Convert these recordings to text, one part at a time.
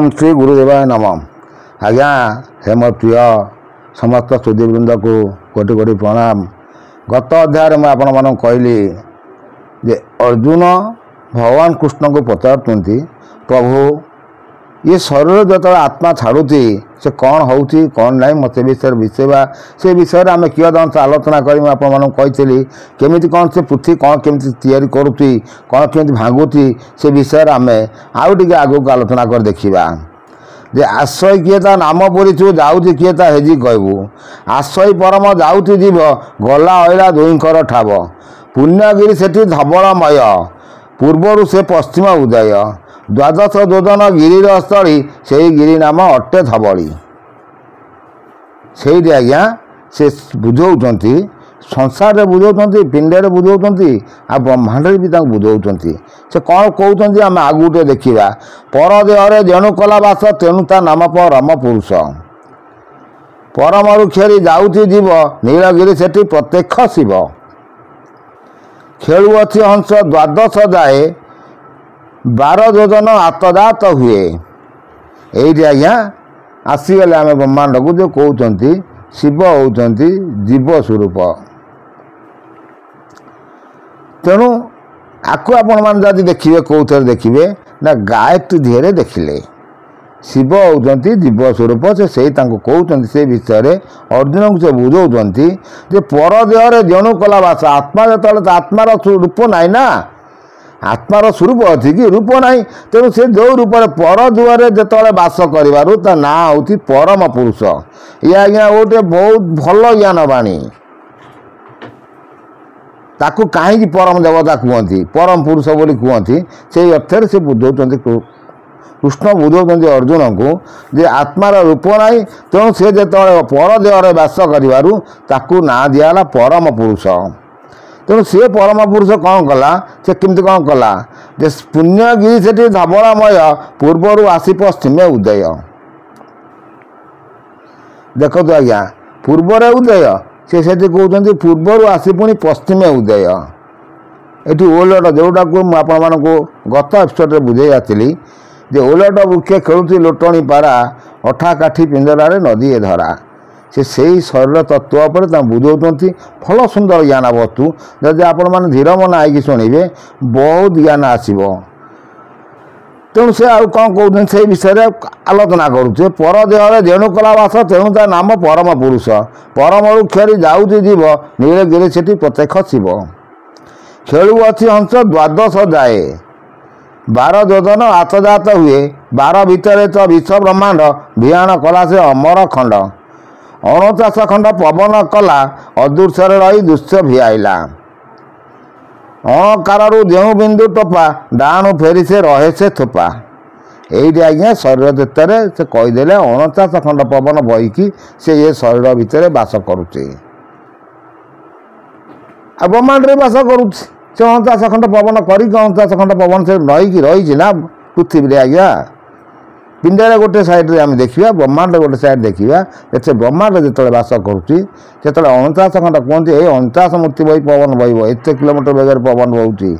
ओम श्री गुरुदेवाय नमः। आज्ञा हे मोर प्रिय समस्त सुधीवृंद को कोटि कोटि प्रणाम। गत अध्याय में आपण मान कहली जे अर्जुन भगवान कृष्ण को पचारुंट प्रभु ये शरीर जो आत्मा छाड़ुची से कौन होउची कौन नहीं मत विषय से विषय आम कियदंश आलोचना करी आपली केमी कौन से पृथ्वी कौन केमी तैयारी करुच्ची कौन केमी भांगुची से विषय आम आउ टे आगू आलोचना कर देखा जे आश्रय किए ता नाम पड़ू जाऊँगी किए ता हेजी कहबू आश्रय परम जाऊँगी जीव गला अला दुईकर ठाव पुण्यगिरी से धवलमय पूर्वर से पश्चिम उदय द्वादश योजन गिरीर स्थली से गिरी नाम अटे धवली से आज्ञा से बुझाऊँच संसार में बुझाऊँच पिंडे बुझाऊँच आ ब्रह्मांड भी बुझाऊँच से कौन कहते आम आगुटे देखा पर देह जेणु कला बास तेणु ता नाम परम पुरुष परम खेली जाऊँगी जीव नीलगिरी से प्रत्यक्ष शिव खेलुअछि हंस द्वादश जाए 12 योजन आत्मजात हुए ये आज्ञा आसीगले आम ब्रह्मांड को जो कहते शिव होती जीव स्वरूप तेणु आपको आपण मैंने देखिए कौन देखिए ना गायत्री धीरे देखिले शिव होती जीव स्वरूप से कहते से विषय अर्जुन को से बुझाऊँच पर देह जेणु कला बास आत्मा जो आत्मार रूप नाई ना आत्मार स्वरूप अच्छी कि रूप ना तेणु से जो रूप पर दुआरे जो बास कर ना हूँ परम पुरुष ये आज्ञा गोटे बहुत भल ज्ञान बाणी ताकू कहीं परम देवता कहती परम पुरुष बोली कहती से अर्थ से बुझाऊँ कृष्ण बुझाऊँ अर्जुन को जे आत्मार रूप ना तेणु से जो पर देह बास कर ना दिगला परम पुरुष तेणु सी परम पुरुष कौन कला से केमती कौन कला जे पुण्यगिरी से धवलमय पूर्वर आसी पश्चिम उदय देख तो आज्ञा पूर्वर उदय से कहते पूर्वर आसी पुणी पश्चिम उदय ये ओलट जोटा को मुझे गत एपिसोड बुझे आती जे ओलट वृक्ष खेलुची लोटणी पारा अठा काठी पिंजरा नदी धरा से शरीर तत्व पर बुझाऊँ भल सुंदर ज्ञान वस्तु जदि आपण मैंने धीर मन आई शुणे बहुत ज्ञान आसो तेणु से आउ कौन कहते से विषय आलोचना करुचे पर देह जेणु कला बास तेणु ता नाम परम पुरुष परम खेली जाऊँगी जीव नीलगिरी से प्रत्यक्ष शिव खेलुअछि हंस द्वादश जाए 12 योजन आत्मजात हुए 12 भितर तो विश्व ब्रह्मांड विहान कला से अमर खंड 49 खंड पवन कला अदृश्य रही दृश्य भिआईला अणकार जो बिंदु टोपा डाणु फेरी से रहे से थोपा यही आज्ञा शरीर भितर से कहीदे 49 खंड पवन बहीकि से ये शरीर भितर बास करुचे ब्रह्मांड में बास करुचे से 49 खंड पवन कर 49 खंड पवन से रही ना पृथ्वी आज्ञा पिंडे गोटे साइड्रे आम देखा ब्रह्मांड गोटे साइड देखा से ब्रह्मांड जो बास करुच्ची से 49 खंड कहते ये 49 मूर्ति बही पवन बहब एत किलोमीटर बेगर पवन बहुची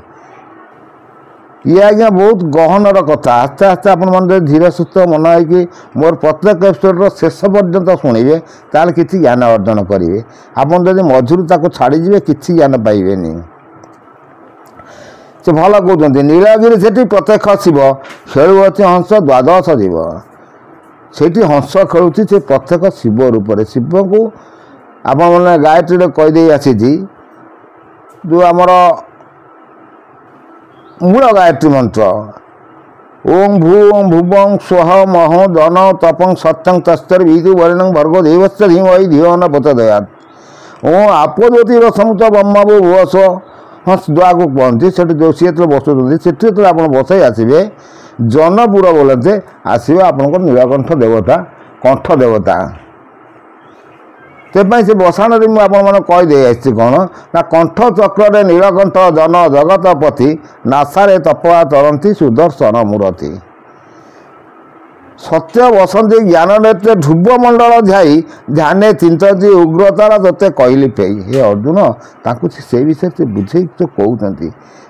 ये आज्ञा बहुत गहनर कथा आस्ते आस्ते आपण मैंने धीरे सुस्थ मन है मोर प्रत्येक एपिसोड शेष पर्यंत शुणे ताल कि ज्ञान अर्जन करेंगे आपड़ जब मझुर छाड़ीजे कि ज्ञान पाइबे से भल कहते नीलगिरी से प्रत्यक्ष शिव खेलुअछि हंस द्वादश जीव से हंस खेलुची से प्रत्यक्ष शिव रूप से शिव को आपने गायत्री कहीदे आसी जो आमर मूल गायत्री मंत्र ओं भू ओं भुवं स्वह मह जन तपं सत्यं तस्तर विदु वर्णं भर्गो देवस्य धीमहि धियो न प्रचोदयात् ओं आपज्योतिर समुच ब्रह्म भुवस्व हंस द्वा को कहते से जो सी बसुँच से आप बसई आसवे जनपुर बोलते आसवे आपंकर नीलकंठ देवता कंठ देवता से बसाण में आपने कहीदे आसी कौन ना कंठ चक्र नीलकंठ जन जगतपति नासारे तपवा तरंती सुदर्शन मूर्ति ସତ୍ୟ ବସନ୍ତି ଜ୍ଞାନ ନେତ୍ରେ ଧ୍ରୁବ ମଣ୍ଡଳ ଝାଇ ଧ୍ୟାନେ ଚିନ୍ତନ୍ତି ଉଗ୍ରତାର ତୋତେ କହିଲି ପେଇ। ହେ ଅର୍ଜୁନ, ତାଙ୍କୁ ସେଇ ବିଷୟରେ ସେ ବୁଝେଇ କହୁଛନ୍ତି।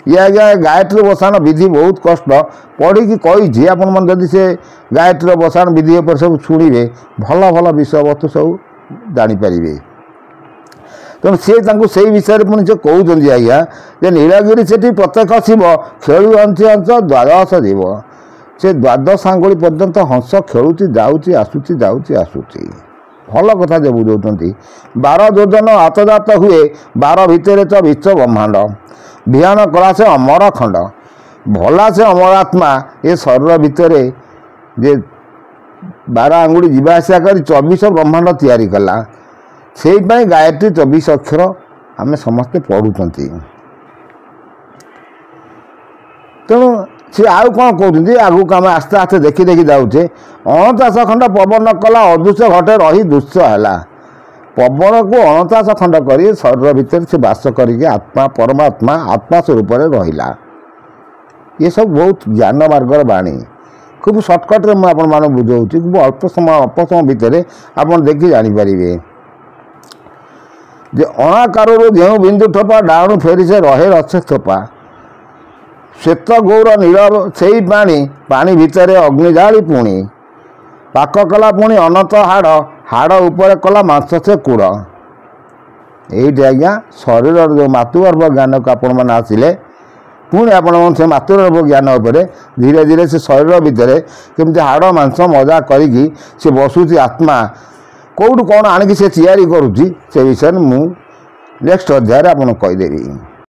ଇଏ ଆଜ୍ଞା ଗାୟତ୍ରୀ ବସାଣ ବିଧି ବହୁତ କଷ୍ଟ ପଢ଼ିକି କହିଛି। ଆପଣମାନେ ଯଦି ସେ ଗାୟତ୍ରୀର ବସାଣ ବିଧି ଉପରେ ସବୁ ଶୁଣିବେ ଭଲ ଭଲ ବିଷୟବସ୍ତୁ ସବୁ ଜାଣିପାରିବେ। ତେଣୁ ସିଏ ତାଙ୍କୁ ସେଇ ବିଷୟରେ ପୁଣି ସେ କହୁଛନ୍ତି ଆଜ୍ଞା ଯେ ନୀଳଗିରି ସେଠି ପ୍ରତ୍ୟେକ ଶିବ ଖେଳୁ ଅଂଶ ଦ୍ୱାଦଶ ଯିବ। ସେ ଦ୍ୱାଦଶ ଆଙ୍ଗୁଳି ପର୍ଯ୍ୟନ୍ତ ହଂସ ଖେଳୁଛି ଯାଉଛି ଆସୁଛି ଯାଉଛି ଆସୁଛି। ଭଲ କଥା ଯେ ବୁଝାଉଛନ୍ତି। 12 ଯୋଜନ ଆତଜାତ ହୁଏ 12 ଭିତରେ ତ ବିଶ୍ୱ ବ୍ରହ୍ମାଣ୍ଡ। ବିହାନ କଲା ସେ ଅମର ଖଣ୍ଡ। ଭଲା ସେ ଅମରାତ୍ମା ଏ ଶରୀର ଭିତରେ ଯେ 12 ଆଙ୍ଗୁଳି ଯିବା ଆସିବା କରି 24 ବ୍ରହ୍ମାଣ୍ଡ ତିଆରି କଲା। ସେଇପାଇଁ ଗାୟତ୍ରୀ 24 ଅକ୍ଷର ଆମେ ସମସ୍ତେ ପଢ଼ୁଛନ୍ତି। ତେଣୁ ସେ ଆଉ କ'ଣ କହୁଛନ୍ତି ଆଗକୁ ଆମେ ଆସ୍ତେ ଆସ୍ତେ ଦେଖି ଦେଖି ଯାଉଛେ। 49 ଖଣ୍ଡ ପବନ କଲା ଅଦୃଶ୍ୟ ଘଟେ ରହି ଦୃଶ୍ୟ ହେଲା। ପବନକୁ 49 ଖଣ୍ଡ କରି ଶରୀର ଭିତରେ ସେ ବାସ କରିକି ଆତ୍ମା ପରମାତ୍ମା ଆତ୍ମା ସ୍ୱରୂପରେ ରହିଲା। ଏସବୁ ବହୁତ ଜ୍ଞାନ ମାର୍ଗର ବାଣୀ। ଖୁବ୍ ସର୍ଟକଟ୍ରେ ମୁଁ ଆପଣମାନଙ୍କୁ ବୁଝାଉଛି। ଖୁବ୍ ଅଳ୍ପ ସମୟ ଭିତରେ ଆପଣ ଦେଖି ଜାଣିପାରିବେ ଯେ ଅଣାକାରରୁ ଯେଉଁ ବିନ୍ଦୁ ଠୋପା ଡାଉଣୁ ଫେରି ସେ ରହେ ରଛେ ଥୋପା। ଶ୍ଵେତ ଗୌର ନୀଳ ସେଇ ପାଣି ଭିତରେ ଅଗ୍ନି ଜାଳି ପୁଣି ପାକ କଲା ପୁଣି ଅନନ୍ତ ହାଡ଼ ଉପରେ କଲା ମାଂସ ସେ କୁଡ଼। ଏଇଠି ଆଜ୍ଞା ଶରୀରର ଯେଉଁ ମାତୃଗର୍ଭ ଜ୍ଞାନକୁ ଆପଣମାନେ ଆସିଲେ ପୁଣି ଆପଣମାନେ ସେ ମାତୃଗର୍ଭ ଜ୍ଞାନ ଉପରେ ଧୀରେ ଧୀରେ ସେ ଶରୀର ଭିତରେ କେମିତି ହାଡ଼ ମାଂସ ମଜା କରିକି ସେ ବସୁଛି ଆତ୍ମା କେଉଁଠୁ କ'ଣ ଆଣିକି ସେ ତିଆରି କରୁଛି ସେ ବିଷୟରେ ମୁଁ ନେକ୍ସଟ ଅଧ୍ୟାୟରେ ଆପଣଙ୍କୁ କହିଦେବି।